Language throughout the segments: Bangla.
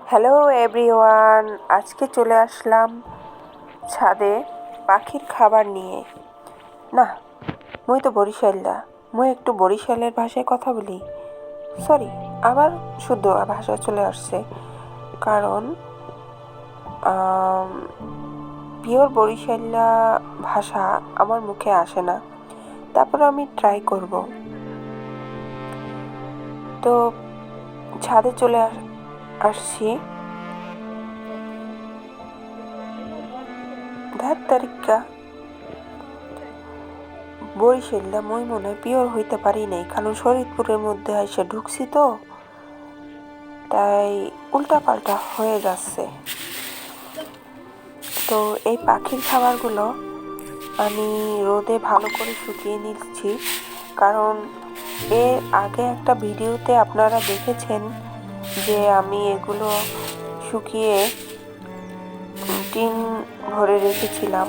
হ্যালো এভরিওয়ান, আজকে চলে আসলাম ছাদে পাখির খাবার নিয়ে। না, মুই তো বরিশালরা, মুই একটু বরিশালের ভাষায় কথা বলি। সরি, আবার শুদ্ধ ভাষা চলে আসছে, কারণ পিওর বরিশাল্লা ভাষা আমার মুখে আসে না। তারপর আমি ট্রাই করব। তো ছাদে চলে আসছি। ধার তারিকা বরিশালটা মুই মনে হয় পিওর হইতে পারি নাই, কারণ শরীরপুরের মধ্যে এসে ঢুকছি তো, তাই উল্টা পাল্টা হয়ে যাচ্ছে। তো এই পাখির খাবারগুলো আমি রোদে ভালো করে শুকিয়ে নিচ্ছি, কারণ এর আগে একটা ভিডিওতে আপনারা দেখেছেন যে আমি এগুলো শুকিয়ে টিন ভরে রেখেছিলাম।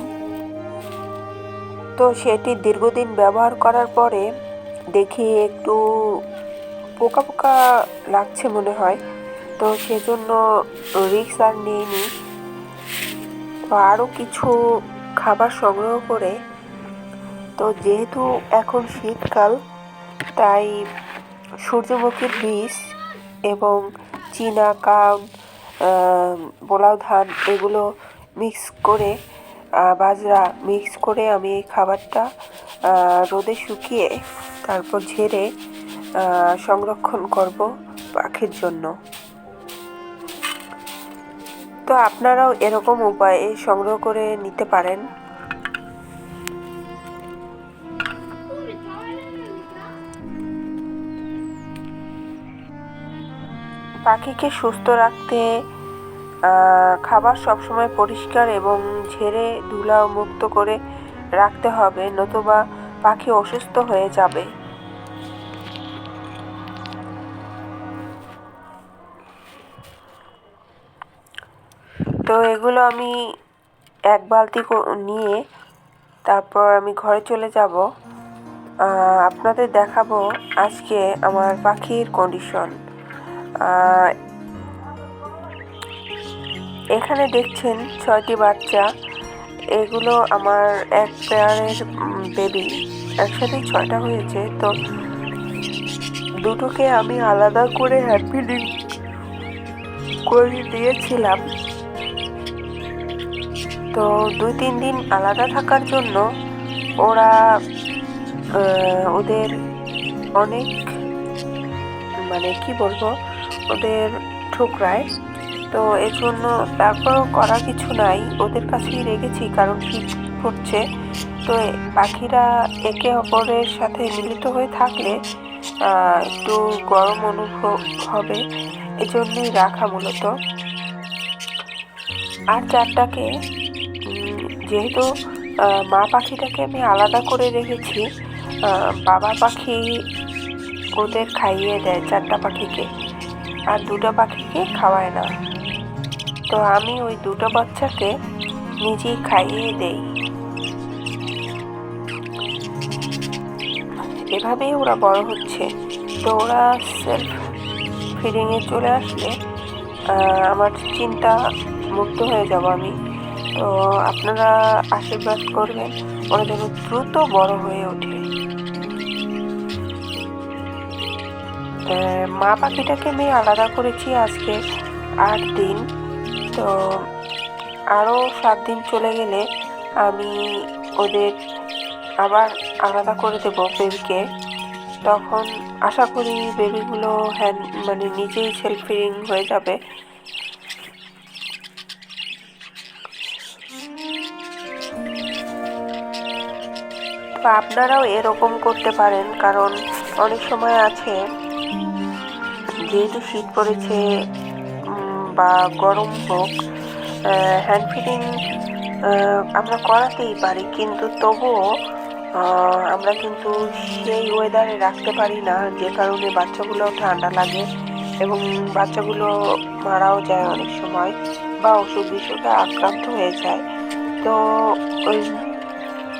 তো সেটি দীর্ঘদিন ব্যবহার করার পরে দেখি একটু পোকা পোকা লাগছে মনে হয়, তো সেজন্য রিস্ক আর নিইনি। তো আরও কিছু খাবার সংগ্রহ করে, তো যেহেতু এখন শীতকাল, তাই সূর্যমুখীর বীজ এবং চীনা কাউন, পোলাও ধান এগুলো মিক্স করে, বাজরা মিক্স করে আমি এই খাবারটা রোদে শুকিয়ে তারপর ঝেড়ে সংরক্ষণ করব পাখির জন্য। তো আপনারাও এরকম উপায়ে সংগ্রহ করে নিতে পারেন। পাখিকে সুস্থ রাখতে খাবার সবসময় পরিষ্কার এবং ঝেড়ে ধুলা মুক্ত করে রাখতে হবে, নতুবা পাখি অসুস্থ হয়ে যাবে। তো এগুলো আমি এক বালতি নিয়ে তারপর আমি ঘরে চলে যাব। আপনাদের দেখাবো আজকে আমার পাখির কন্ডিশন। এখানে দেখছেন 6টি বাচ্চা। এগুলো আমার এক পেয়ারের বেবি, একসাথে 6টা হয়েছে। তো দুটোকে আমি আলাদা করে হ্যান্ড ফিডিং করে দিয়েছিলাম। তো 2-3 দিন আলাদা থাকার জন্য ওরা ওদের অনেক কি বলবো, ওদের ঠোকরায়। তো এর জন্য তারপরও করা কিছু নাই, ওদের কাছেই রেখেছি, কারণ শীত পড়ছে। তো পাখিরা একে অপরের সাথে মিলিত হয়ে থাকলে একটু গরম অনুভব হবে, এজন্যই রাখা মূলত। আর 4টাকে যেহেতু মা পাখিটাকে আমি আলাদা করে রেখেছি, বাবা পাখি ওদের খাইয়ে দেয় 4টা পাখিকে, আর 2টা পাখিকে খাওয়ায় না। তো আমি ওই 2টা বাচ্চাকে নিজেই খাইয়ে দেই। এভাবেই ওরা বড় হচ্ছে। তো ওরা সেলফ ফিডিংয়ে চলে আসলে আমার চিন্তা মুক্ত হয়ে যাব আমি। তো আপনারা আশীর্বাদ করবেন ওরা যেন দ্রুত বড় হয়ে ওঠে। মা পাখিটাকে আমি আলাদা করেছি আজকে 8 দিন। তো আরও 7 দিন চলে গেলে আমি ওদের আবার আলাদা করে দেব বেবিকে। তখন আশা করি বেবিগুলো নিজেই সেলফ ফিডিং হয়ে যাবে। তো আপনারাও এরকম করতে পারেন, কারণ অনেক সময় আছে যেহেতু শীত পড়েছে বা গরম হোক, হ্যান্ড ফিডিং আমরা করাতেই পারি, কিন্তু তবুও আমরা কিন্তু সেই ওয়েদারে রাখতে পারি না, যে কারণে বাচ্চাগুলো ঠান্ডা লাগে এবং বাচ্চাগুলো মারাও যায় অনেক সময়, বা অসুখ বিসুখে আক্রান্ত হয়ে যায়। তো ওই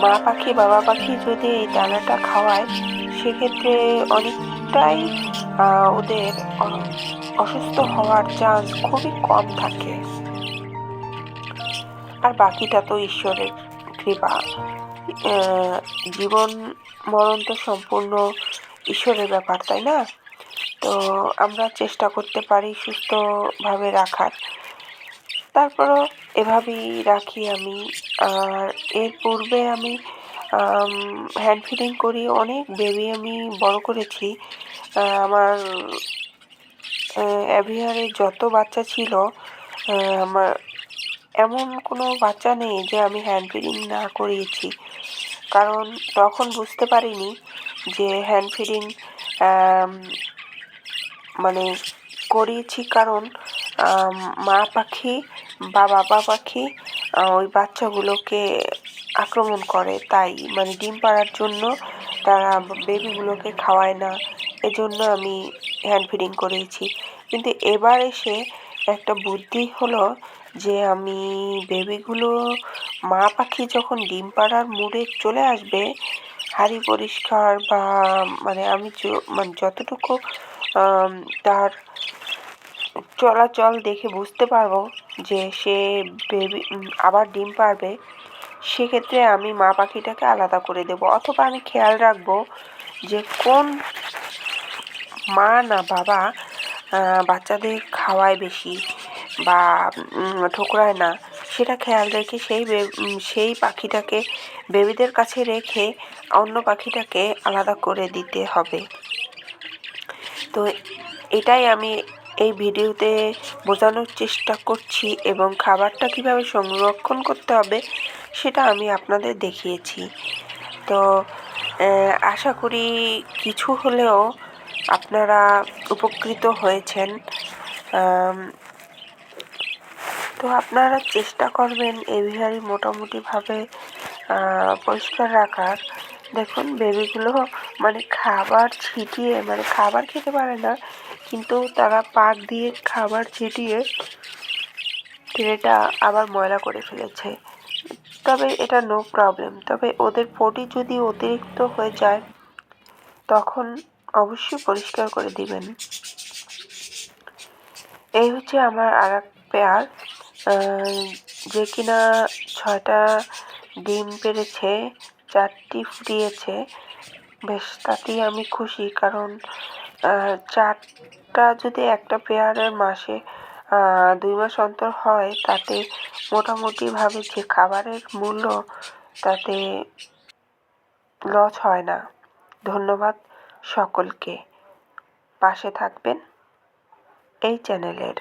মা পাখি বাবা পাখি যদি এই দানাটা খাওয়ায় সেক্ষেত্রে অনেকটাই ওদের অসুস্থ হওয়ার চান্স খুবই কম থাকে। আর বাকিটা তো ঈশ্বরের কৃপা। জীবন মরণ তো সম্পূর্ণ ঈশ্বরের ব্যাপার, তাই না? তো আমরা চেষ্টা করতে পারি সুস্থভাবে রাখার। তারপরও এভাবেই রাখি আমি। আর এর পূর্বে আমি হ্যান্ড ফিডিং করি, অনেক বেবি আমি বড় করেছি। আমার অ্যাভিয়ারে যত বাচ্চা ছিল, আমার এমন কোনো বাচ্চা নেই যে আমি হ্যান্ড ফিডিং না করিয়েছি। কারণ তখন বুঝতে পারিনি যে হ্যান্ড ফিডিং মানে করিয়েছি, কারণ মা পাখি বা বাবা পাখি ওই বাচ্চাগুলোকে আক্রমণ করে, তাই মানে ডিম পাড়ার জন্য তারা বেবিগুলোকে খাওয়ায় না, এজন্য আমি হ্যান্ড ফিডিং করিয়েছি। কিন্তু এবার এসে একটা বুদ্ধি হলো যে আমি বেবিগুলো মা পাখি যখন ডিম পাড়ার মুডে চলে আসবে, হাঁড়ি পরিষ্কার বা মানে আমি মানে যতটুকু তার চলাচল দেখে বুঝতে পারবো যে সে বেবি আবার ডিম পাড়বে, সেক্ষেত্রে আমি মা পাখিটাকে আলাদা করে দেবো। অথবা আমি খেয়াল রাখবো যে কোন মা না বাবা বাচ্চাদের খাওয়ায় বেশি বা ঠোকরায় না, সেটা খেয়াল রেখে সেই পাখিটাকে বেবিদের কাছে রেখে অন্য পাখিটাকে আলাদা করে দিতে হবে। তো এটাই আমি এই ভিডিওতে বোঝানোর চেষ্টা করছি, এবং খাবারটা কীভাবে সংরক্ষণ করতে হবে সেটা আমি আপনাদের দেখিয়েছি। তো আশা করি কিছু হলেও আপনারা উপকৃত হয়েছেন। তো আপনারা চেষ্টা করবেন এভিয়ারি মোটামুটিভাবে পরিষ্কার রাখার। দেখুন বেবিগুলো মানে খাবার ছিটিয়ে, মানে খাবার খেতে পারে না, কিন্তু তারা পাক দিয়ে খাবার ছিটিয়ে ট্রেটা আবার ময়লা করে ফেলেছে। তবে এটা নো প্রবলেম, তবে ওদের পটি যদি অতিরিক্ত হয়ে যায় তখন অবশ্যই পরিষ্কার করে দিবেন। এই হচ্ছে আমার আর এক পেয়ার, যে কিনা 6টা ডিম পেড়েছে, 4টি ফুটিয়েছে। বেশ, তাতেই আমি খুশি, কারণ 4টা যদি একটা পেয়ারের মাসে 2 মাস অন্তর হয়, তাতে মোটামুটিভাবে যে খাবারের মূল্য, তাতে লস হয় না। ধন্যবাদ সকলকে, পাশে থাকবেন এই চ্যানেলের।